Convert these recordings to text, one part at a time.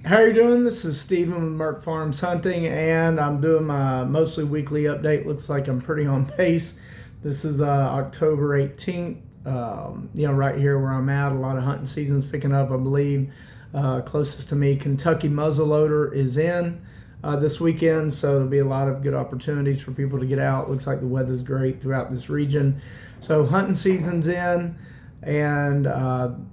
How are you doing? This is Steven with Merk Farms Hunting, and I'm doing my mostly weekly update. Looks like I'm pretty on pace. This is October 18th. Right here where I'm at, a lot of hunting season's picking up. I believe closest to me, Kentucky muzzleloader is in this weekend, so there'll be a lot of good opportunities for people to get out. Looks like the weather's great throughout this region, so hunting season's in. And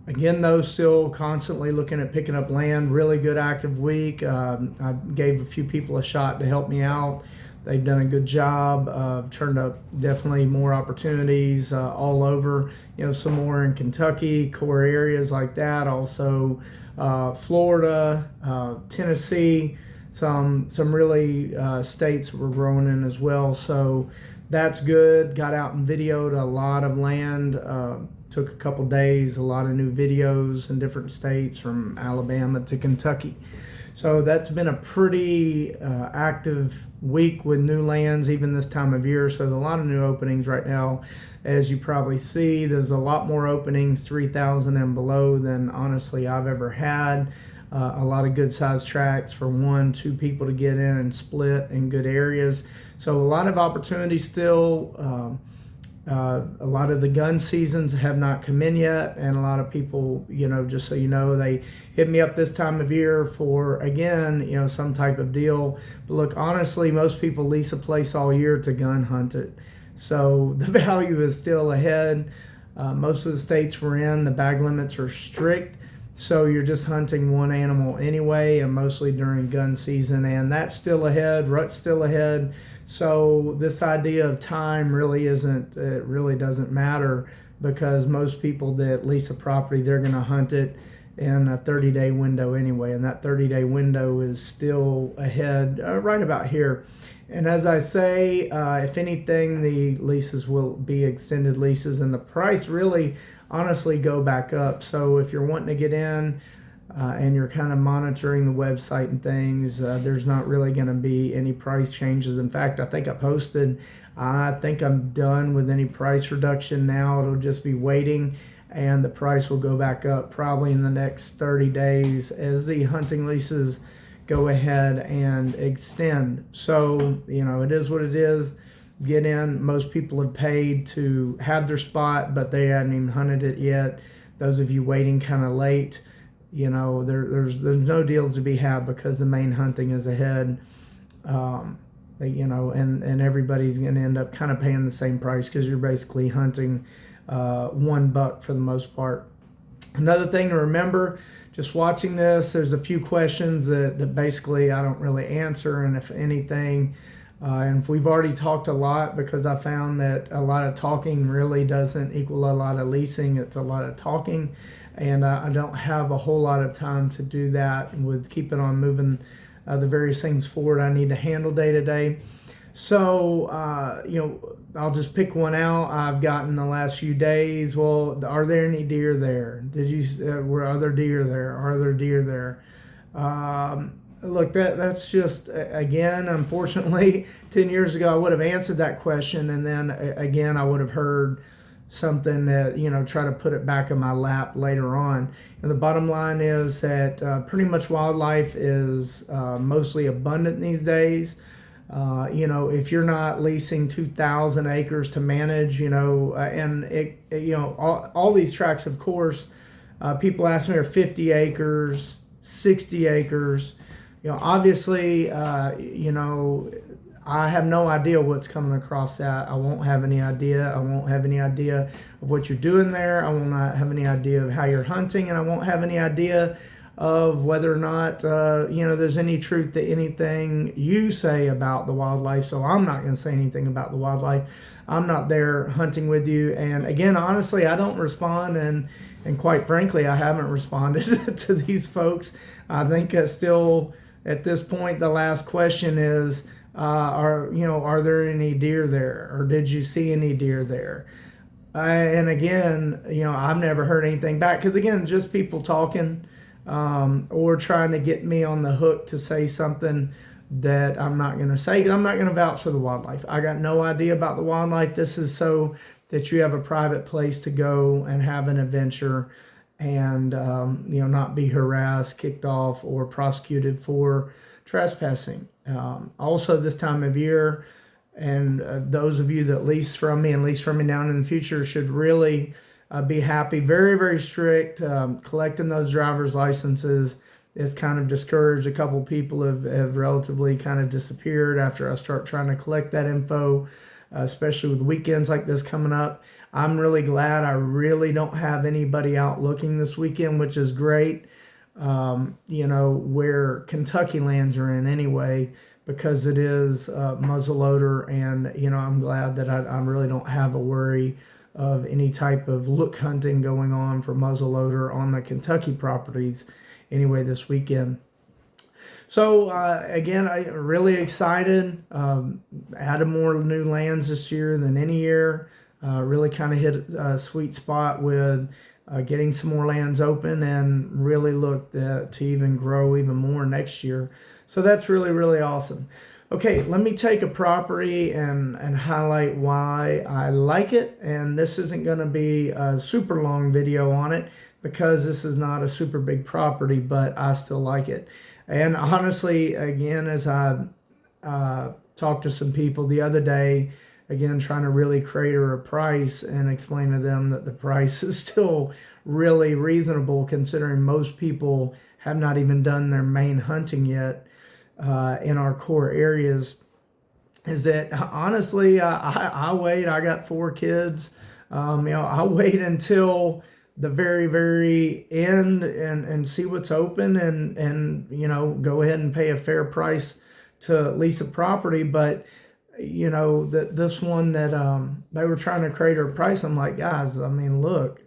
again, though, still constantly looking at picking up land. Really good active week. I gave a few people a shot to help me out. They've done a good job. Turned up definitely more opportunities all over. Some more in Kentucky, core areas like that. Also, Florida, Tennessee. Some really states we're growing in as well. So that's good. Got out and videoed a lot of land. Took a couple days, a lot of new videos in different states from Alabama to Kentucky. So that's been a pretty active week with new lands, even this time of year. So there's a lot of new openings right now. As you probably see, there's a lot more openings, 3,000 and below, than honestly I've ever had. A lot of good sized tracts for 1-2 people to get in and split in good areas. So a lot of opportunities still. A lot of the gun seasons have not come in yet, and a lot of people, just so you know, they hit me up this time of year for, again, some type of deal. But look, honestly, most people lease a place all year to gun hunt it. So the value is still ahead. Most of the states we're in, the bag limits are strict. So you're just hunting one animal anyway, and mostly during gun season, and that's still ahead. Rut's still ahead. So this idea of time really isn't, it really doesn't matter, because most people that lease a property, they're going to hunt it in a 30-day window anyway, and that 30-day window is still ahead right about here. And as I say, if anything, the leases will be extended leases, and the price really honestly go back up. So if you're wanting to get in and you're kind of monitoring the website and things, there's not really going to be any price changes. In fact, I think I think I'm done with any price reduction now. It'll just be waiting, and the price will go back up probably in the next 30 days as the hunting leases go ahead and extend. So, it is what it is. Get in. Most people have paid to have their spot, but they hadn't even hunted it yet. Those of you waiting kind of late, there's no deals to be had, because the main hunting is ahead. And everybody's going to end up kind of paying the same price, because you're basically hunting $1 for the most part. Another thing to remember, just watching this, there's a few questions that basically I don't really answer, and if anything, and we've already talked a lot, because I found that a lot of talking really doesn't equal a lot of leasing. It's a lot of talking, and I don't have a whole lot of time to do that with keeping on moving the various things forward I need to handle day to day. So, I'll just pick one out. I've gotten the last few days. Well, are there any deer there? Are there deer there? Are there deer there? Look, that's just, again, unfortunately, 10 years ago I would have answered that question, and then again I would have heard something that, try to put it back in my lap later on. And the bottom line is that pretty much wildlife is mostly abundant these days. If you're not leasing 2,000 acres to manage, all these tracts, of course, people ask me, are 50 acres, 60 acres. Obviously, I have no idea what's coming across that. I won't have any idea. I won't have any idea of what you're doing there. I will not have any idea of how you're hunting, and I won't have any idea of whether or not, there's any truth to anything you say about the wildlife. So I'm not going to say anything about the wildlife. I'm not there hunting with you. And again, honestly, I don't respond, and quite frankly, I haven't responded to these folks. I think still at this point, the last question is, are there any deer there, or did you see any deer there? And again, I've never heard anything back, because again, just people talking, or trying to get me on the hook to say something that I'm not going to say, because I'm not going to vouch for the wildlife. I got no idea about the wildlife. This is so that you have a private place to go and have an adventure and not be harassed, kicked off, or prosecuted for trespassing. Also, this time of year, and those of you that lease from me and lease from me down in the future should really be happy. Very, very strict collecting those driver's licenses. It's kind of discouraged. A couple people have relatively kind of disappeared after I start trying to collect that info, especially with weekends like this coming up. I'm really glad I really don't have anybody out looking this weekend, which is great. Where Kentucky lands are in anyway, because it is muzzleloader, and I'm glad that I really don't have a worry of any type of look hunting going on for muzzleloader on the Kentucky properties anyway this weekend. So again, I'm really excited. Added more new lands this year than any year. Really kind of hit a sweet spot with getting some more lands open, and really look to even grow even more next year. So that's really, really awesome. Okay, let me take a property and highlight why I like it. And this isn't going to be a super long video on it because this is not a super big property, but I still like it. And honestly, again, as I talked to some people the other day, again, trying to really crater a price and explain to them that the price is still really reasonable considering most people have not even done their main hunting yet in our core areas, is that honestly, I wait. I got 4 kids. I wait until the very, very end and see what's open, and go ahead and pay a fair price to lease a property. But this one that they were trying to crater a price, I'm like, guys, I mean, look,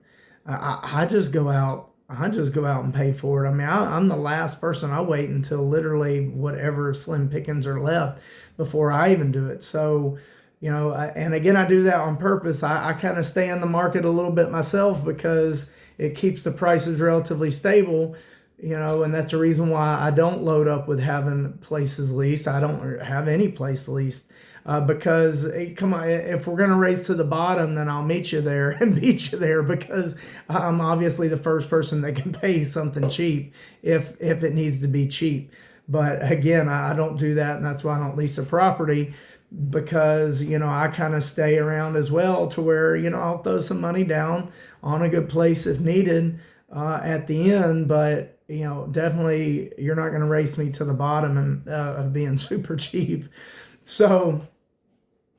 I just go out and pay for it. I mean, I'm the last person. I wait until literally whatever slim pickings are left before I even do it. So, and again, I do that on purpose. I kind of stay in the market a little bit myself because it keeps the prices relatively stable, and that's the reason why I don't load up with having places leased. I don't have any place leased. Because come on, if we're gonna race to the bottom, then I'll meet you there and beat you there, because I'm obviously the first person that can pay something cheap if it needs to be cheap. But again, I don't do that, and that's why I don't lease a property, because I kind of stay around as well to where I'll throw some money down on a good place if needed at the end. But definitely you're not going to race me to the bottom and of being super cheap. So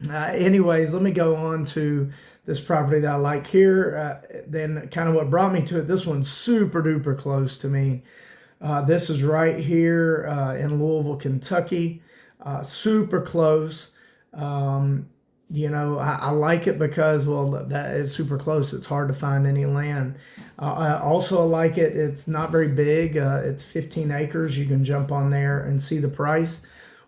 anyways, let me go on to this property that I like here. Then kind of what brought me to it. This one's super duper close to me. This is right here in Louisville, Kentucky. Super close. I like it because, well, that is super close. It's hard to find any land. I also like it. It's not very big. It's 15 acres. You can jump on there and see the price,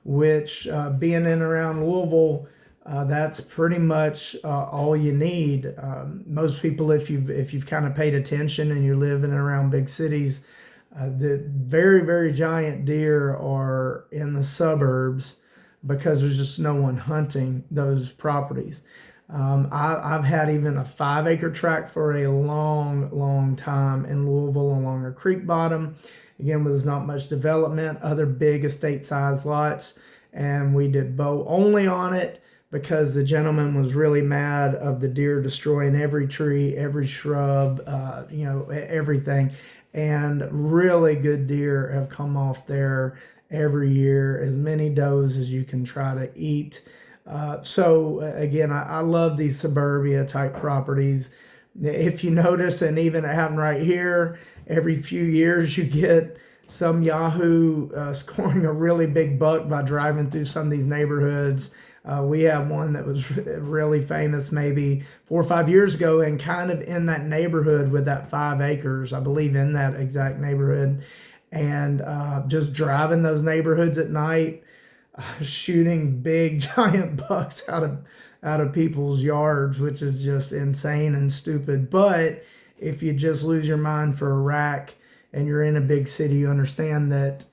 which being in and around Louisville, that's pretty much all you need. Most people, if you've kind of paid attention and you live in and around big cities, the very, very giant deer are in the suburbs because there's just no one hunting those properties. I've had even a 5-acre tract for a long, long time in Louisville along a creek bottom. Again, where there's not much development, other big estate-sized lots, and we did bow only on it because the gentleman was really mad of the deer destroying every tree, every shrub, everything. And really good deer have come off there every year, as many does as you can try to eat. So again, I love these suburbia type properties. If you notice, and even it happened right here, every few years you get some Yahoo scoring a really big buck by driving through some of these neighborhoods. We have one that was really famous maybe 4 or 5 years ago, and kind of in that neighborhood with that 5 acres, I believe in that exact neighborhood. And just driving those neighborhoods at night, shooting big giant bucks out of people's yards, which is just insane and stupid. But if you just lose your mind for a rack and you're in a big city, you understand that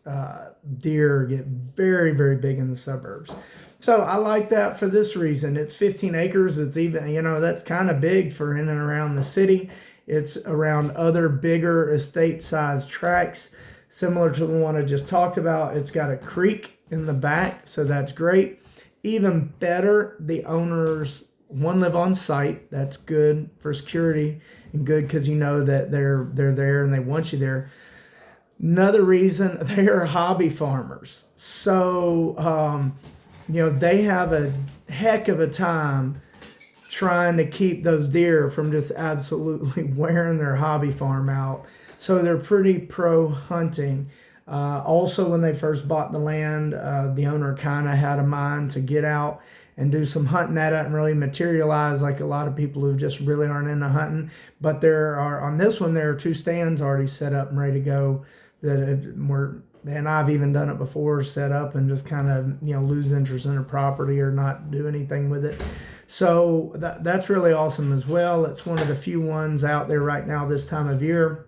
deer get very, very big in the suburbs. So I like that for this reason. It's 15 acres. It's even, that's kind of big for in and around the city. It's around other bigger estate-sized tracts, similar to the one I just talked about. It's got a creek in the back, so that's great. Even better, the owners, one, live on site. That's good for security and good because you know that they're there and they want you there. Another reason, they are hobby farmers. So, they have a heck of a time trying to keep those deer from just absolutely wearing their hobby farm out. So they're pretty pro hunting. Also, when they first bought the land, the owner kind of had a mind to get out and do some hunting. That doesn't really materialize like a lot of people who just really aren't into hunting. But on this one, there are 2 stands already set up and ready to go and I've even done it before, set up and just kind of, lose interest in a property or not do anything with it. So that's really awesome as well. It's one of the few ones out there right now this time of year,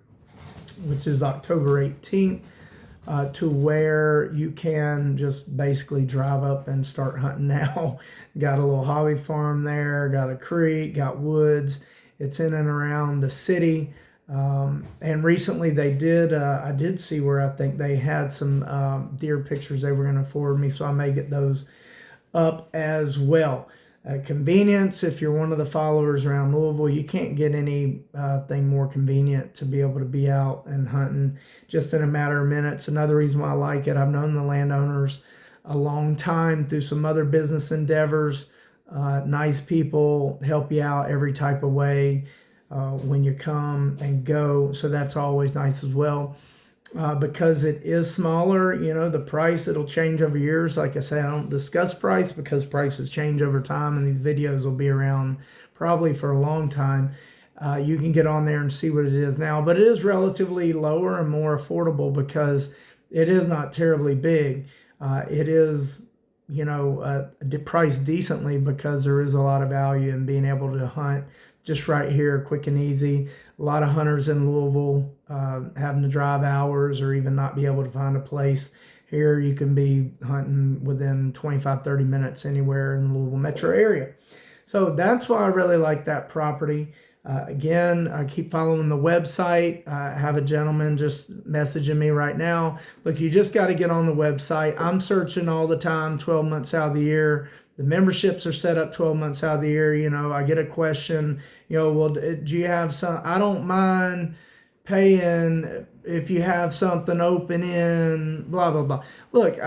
which is October 18th, to where you can just basically drive up and start hunting now. Got a little hobby farm there, got a creek, got woods. It's in and around the city. And recently they did, I did see where I think they had some deer pictures they were going to forward me, so I may get those up as well. Convenience, if you're one of the followers around Louisville, you can't get anything more convenient to be able to be out and hunting just in a matter of minutes. Another reason why I like it, I've known the landowners a long time through some other business endeavors. Nice people, help you out every type of way when you come and go. So that's always nice as well. Because it is smaller, the price, it'll change over years. Like I say, I don't discuss price because prices change over time, and these videos will be around probably for a long time. You can get on there and see what it is now, but it is relatively lower and more affordable because it is not terribly big. It is, priced decently because there is a lot of value in being able to hunt just right here, quick and easy. A lot of hunters in Louisville having to drive hours or even not be able to find a place. Here you can be hunting within 25, 30 minutes anywhere in the Louisville metro area. So that's why I really like that property. Again, I keep following the website. I have a gentleman just messaging me right now. Look, you just got to get on the website. I'm searching all the time, 12 months out of the year. The memberships are set up 12 months out of the year. I get a question, well, do you have some? I don't mind paying if you have something open in blah, blah, blah. Look,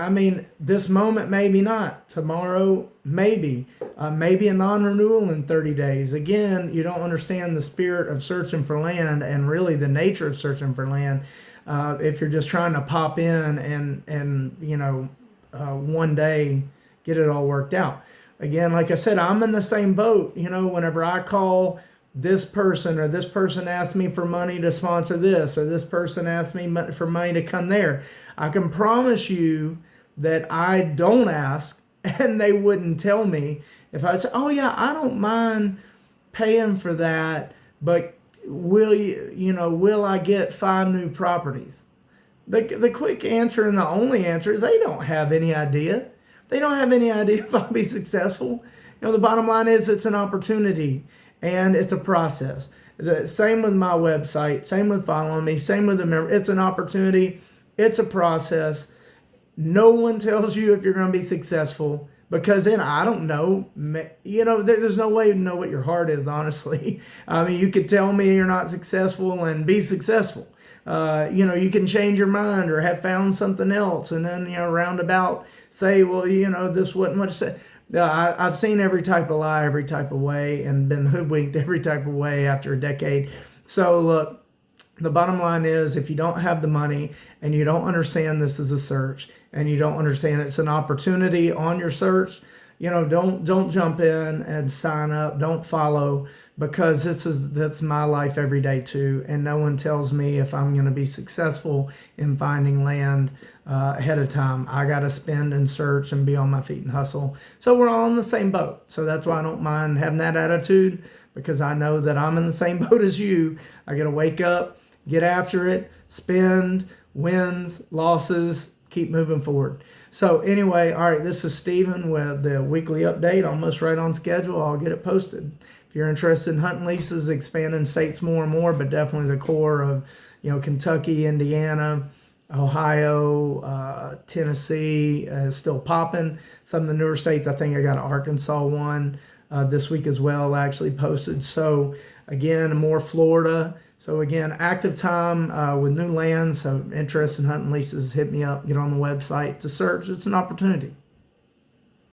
this moment, maybe not. Tomorrow, maybe. Maybe a non-renewal in 30 days. Again, you don't understand the spirit of searching for land and really the nature of searching for land. If you're just trying to pop in and one day get it all worked out. Again, like I said, I'm in the same boat. Whenever I call this person or this person asks me for money to sponsor this or this person asks me for money to come there, I can promise you that I don't ask and they wouldn't tell me. If I say, oh yeah, I don't mind paying for that, but will I get 5 new properties? The quick answer and the only answer is they don't have any idea. They don't have any idea if I'll be successful. The bottom line is it's an opportunity and it's a process. The same with my website, same with following me, same with the member. It's an opportunity. It's a process. No one tells you if you're going to be successful because then I don't know. There's no way to know what your heart is, honestly. You could tell me you're not successful and be successful. You can change your mind or have found something else and then, roundabout say, well, this wasn't what you said. I've seen every type of lie, every type of way, and been hoodwinked every type of way after a decade. So look, the bottom line is if you don't have the money and you don't understand this is a search and you don't understand it's an opportunity on your search, don't jump in and sign up. Don't follow because that's my life every day too. And no one tells me if I'm going to be successful in finding land ahead of time. I got to spend and search and be on my feet and hustle. So we're all in the same boat. So that's why I don't mind having that attitude because I know that I'm in the same boat as you. I got to wake up, get after it, spend, wins, losses, keep moving forward. So anyway, all right, this is Stephen with the weekly update, almost right on schedule. I'll get it posted. if you're interested in hunting leases, expanding states more and more, but definitely the core of, Kentucky, Indiana, Ohio, Tennessee is still popping. Some of the newer states, I think I got an Arkansas one this week as well, actually posted. So again, more Florida. So again, active time with new land. So interested in hunting leases, hit me up, get on the website to search. It's an opportunity.